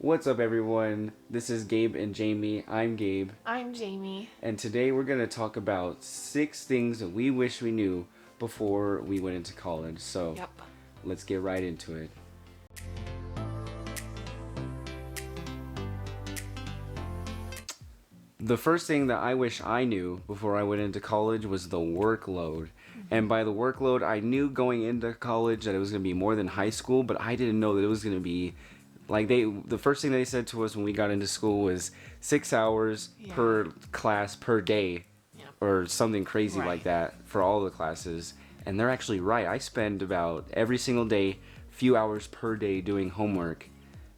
What's up, everyone? This is Gabe and Jamie. I'm Gabe, I'm Jamie. and today we're going to talk about 6 things that we wish we knew before we went into college. So Yep. let's get right into it. The first thing that I wish I knew before I went into college was the workload. And by the workload, I knew going into college that it was going to be more than high school, but I didn't know that it was going to be like the first thing they said to us when we got into school was 6 hours Yeah. per class per day Yep. or something crazy Right. like that for all the classes. And they're actually right. I spend about every single day, few hours per day doing homework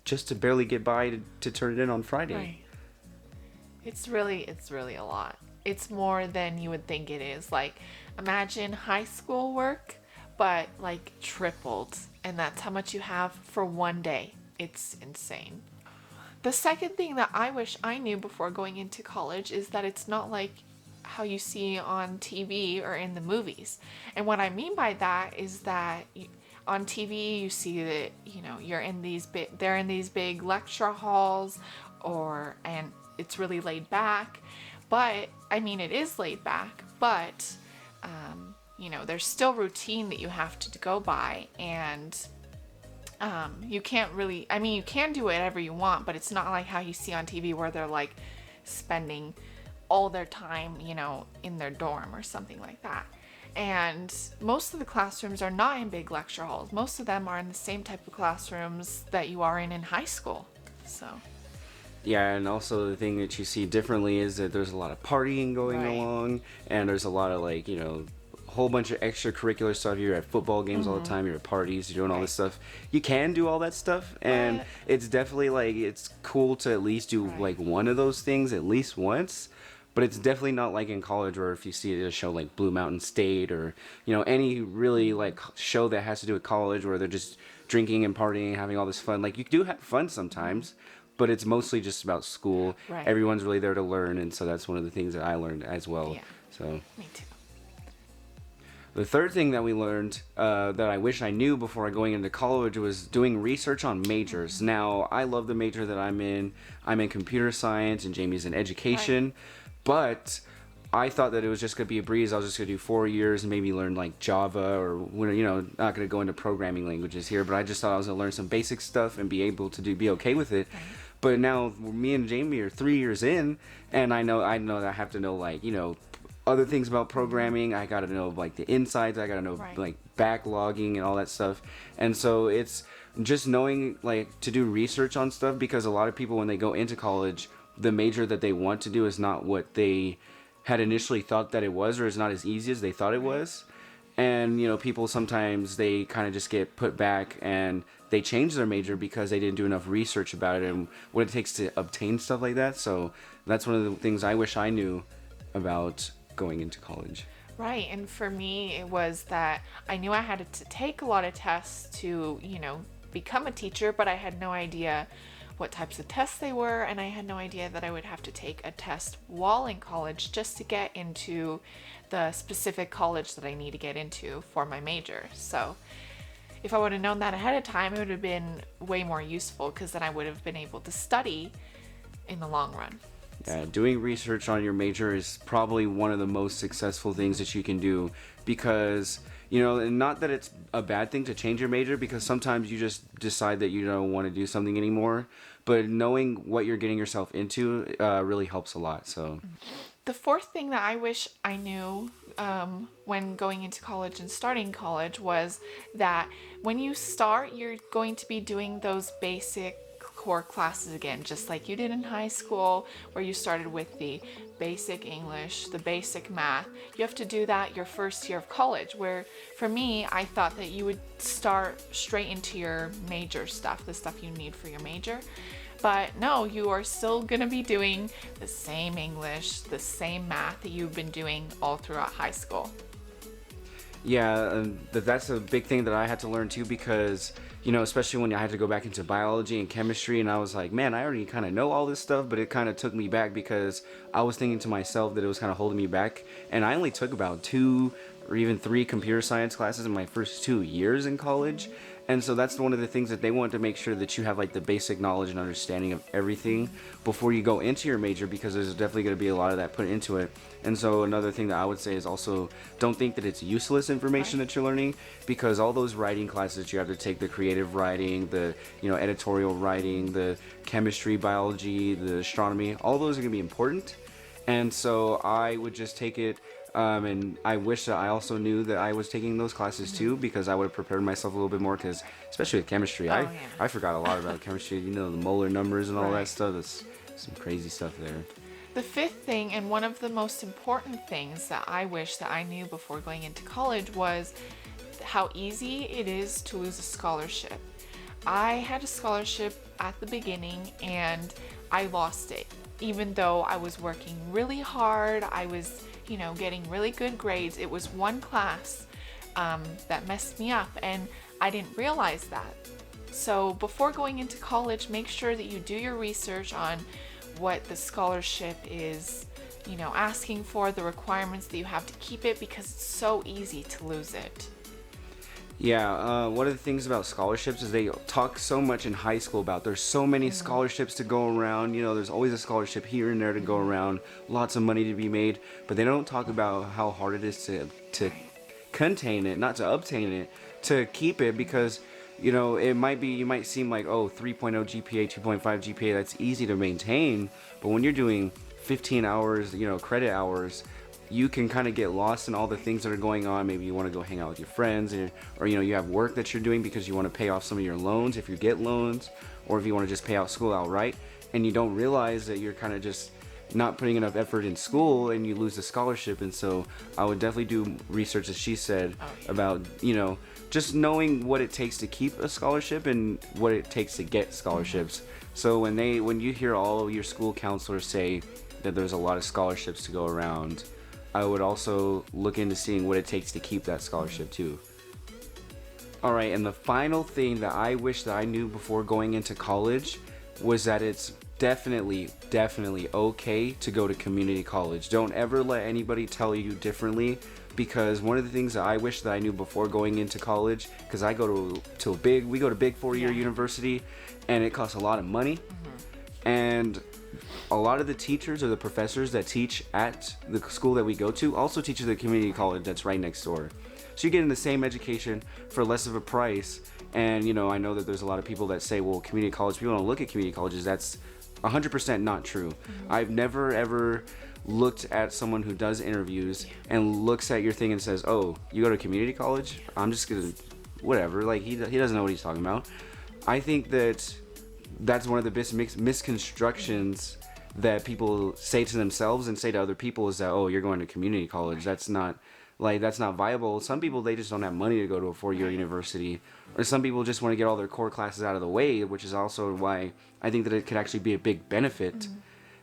just to barely get by to turn it in on Friday. Right. It's really a lot. It's more than you would think it is. Like, imagine high school work, but like tripled. And that's how much you have for one day. It's insane. The second thing that I wish I knew before going into college is that it's not like how you see on TV or in the movies. And what I mean by that is that on TV you see that, they're in these big lecture halls and it's really laid back. But I mean, it is laid back, but there's still routine that you have to go by, and you can't really, I mean, you can do whatever you want, but it's not like how you see on TV where they're like spending all their time, in their dorm or something like that. And most of the classrooms are not in big lecture halls. Most of them are in the same type of classrooms that you are in high school. So, Yeah, and also the thing that you see differently is that there's a lot of partying going Right. along, and there's a lot of a whole bunch of extracurricular stuff. You're at football games all the time, you're at parties, you're doing all this Right. stuff. You can do all that stuff, and But- it's definitely it's cool to at least do Right. one of those things at least once. But it's definitely not like in college, where if you see a show like Blue Mountain State or any really show that has to do with college, where they're just drinking and partying, having all this fun. Like, you do have fun sometimes, but it's mostly just about school. Right. Everyone's really there to learn, and so that's one of the things that I learned as well. Yeah. So Me too. the third thing that we learned that I wish I knew before going into college was doing research on majors. Now, I love the major that I'm in. I'm in computer science, and Jamie's in education. But I thought that it was just going to be a breeze. I was just going to do 4 years and maybe learn Java or, not going to go into programming languages here. But I just thought I was going to learn some basic stuff and be able to be okay with it. Right. But now me and Jamie are 3 years in, and I know that I have to know other things about programming. I got to know the insides. I got to know Right. backlogging and all that stuff. And so it's just knowing to do research on stuff, because a lot of people when they go into college, the major that they want to do is not what they had initially thought that it was, or is not as easy as they thought it was. And people sometimes they kind of just get put back and they change their major because they didn't do enough research about it and what it takes to obtain stuff like that. So that's one of the things I wish I knew about going into college. Right, and for me, it was that I knew I had to take a lot of tests to, become a teacher, but I had no idea what types of tests they were, and I had no idea that I would have to take a test while in college just to get into the specific college that I need to get into for my major. So if I would have known that ahead of time, it would have been way more useful, because then I would have been able to study in the long run. Yeah, doing research on your major is probably one of the most successful things that you can do, because and not that it's a bad thing to change your major, because sometimes you just decide that you don't want to do something anymore, but knowing what you're getting yourself into really helps a lot. So The fourth thing that I wish I knew when going into college and starting college was that when you start, you're going to be doing those basic core classes again, just like you did in high school, where you started with the basic English, the basic math. You have to do that your first year of college, where for me, I thought that you would start straight into your major stuff, the stuff you need for your major. But no, you are still going to be doing the same English, the same math that you've been doing all throughout high school. yeah, that's a big thing that I had to learn too, because especially when I had to go back into biology and chemistry, and I was like, man, I already kind of know all this stuff, but it kind of took me back, because I was thinking to myself that it was kind of holding me back, and I only took about 2 or even 3 computer science classes in my first 2 years in college, And so that's one of the things that they want to make sure that you have like the basic knowledge and understanding of everything before you go into your major, because there's definitely going to be a lot of that put into it. And so another thing that I would say is also don't think that it's useless information that you're learning, because all those writing classes you have to take, the creative writing, the editorial writing, the chemistry, biology, the astronomy, all those are going to be important. And so I would just take it. And I wish that I also knew that I was taking those classes too, because I would have prepared myself a little bit more, because especially with chemistry, Oh, I forgot a lot about chemistry, the molar numbers and all Right. that stuff. That's some crazy stuff there. The fifth thing, and one of the most important things that I wish that I knew before going into college, was how easy it is to lose a scholarship. I had a scholarship at the beginning and I lost it. Even though I was working really hard, I was, getting really good grades. It was one class that messed me up, and I didn't realize that. So before going into college, make sure that you do your research on what the scholarship is, asking for, the requirements that you have to keep it, because it's so easy to lose it. Yeah, one of the things about scholarships is they talk so much in high school about there's so many scholarships to go around. There's always a scholarship here and there to go around, lots of money to be made, but they don't talk about how hard it is to contain it, not to obtain it, to keep it, because it might be, you might seem like, oh, 3.0 GPA, 2.5 GPA, that's easy to maintain, but when you're doing 15 hours, credit hours, you can kind of get lost in all the things that are going on. Maybe you want to go hang out with your friends, or you have work that you're doing because you want to pay off some of your loans if you get loans, or if you want to just pay out school outright, and you don't realize that you're kind of just not putting enough effort in school and you lose the scholarship. And so I would definitely do research, as she said, about just knowing what it takes to keep a scholarship and what it takes to get scholarships. So when you hear all of your school counselors say that there's a lot of scholarships to go around, I would also look into seeing what it takes to keep that scholarship too. Alright, and the final thing that I wish that I knew before going into college was that it's definitely okay to go to community college. Don't ever let anybody tell you differently, because one of the things that I wish that I knew before going into college, because we go to big 4-year university, and it costs a lot of money, and a lot of the teachers or the professors that teach at the school that we go to also teach at the community college that's right next door. So you're getting the same education for less of a price. And I know that there's a lot of people that say, well, community college, people don't look at community colleges. That's 100% not true. I've never ever looked at someone who does interviews and looks at your thing and says, oh, you go to community college? I'm just gonna whatever. Like he doesn't know what he's talking about. I think that's one of the biggest misconstructions that people say to themselves and say to other people, is that, oh, you're going to community college. That's not viable. Some people, they just don't have money to go to a 4-year university, or some people just want to get all their core classes out of the way, which is also why I think that it could actually be a big benefit.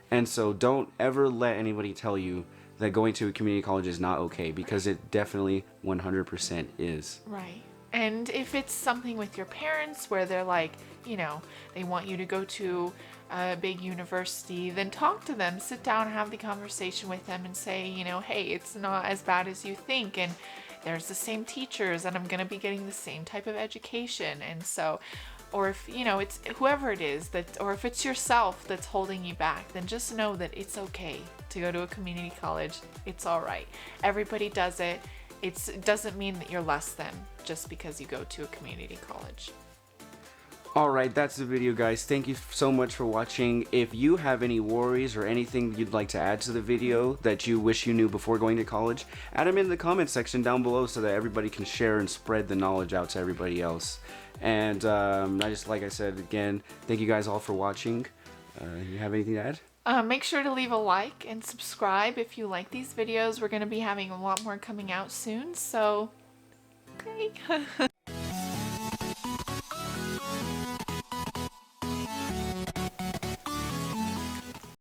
And so don't ever let anybody tell you that going to a community college is not okay, because it definitely 100% is. Right. And if it's something with your parents where they're like, they want you to go to a big university, then talk to them, sit down and have the conversation with them and say, hey, it's not as bad as you think, and there's the same teachers, and I'm going to be getting the same type of education. And so, or if, it's whoever it is or if it's yourself that's holding you back, then just know that it's okay to go to a community college. It's all right. Everybody does it. It doesn't mean that you're less than just because you go to a community college. Alright, that's the video, guys. Thank you so much for watching. If you have any worries or anything you'd like to add to the video that you wish you knew before going to college, add them in the comment section down below so that everybody can share and spread the knowledge out to everybody else. And like I said again, thank you guys all for watching. You have anything to add? Make sure to leave a like and subscribe if you like these videos. We're going to be having a lot more coming out soon, so okay.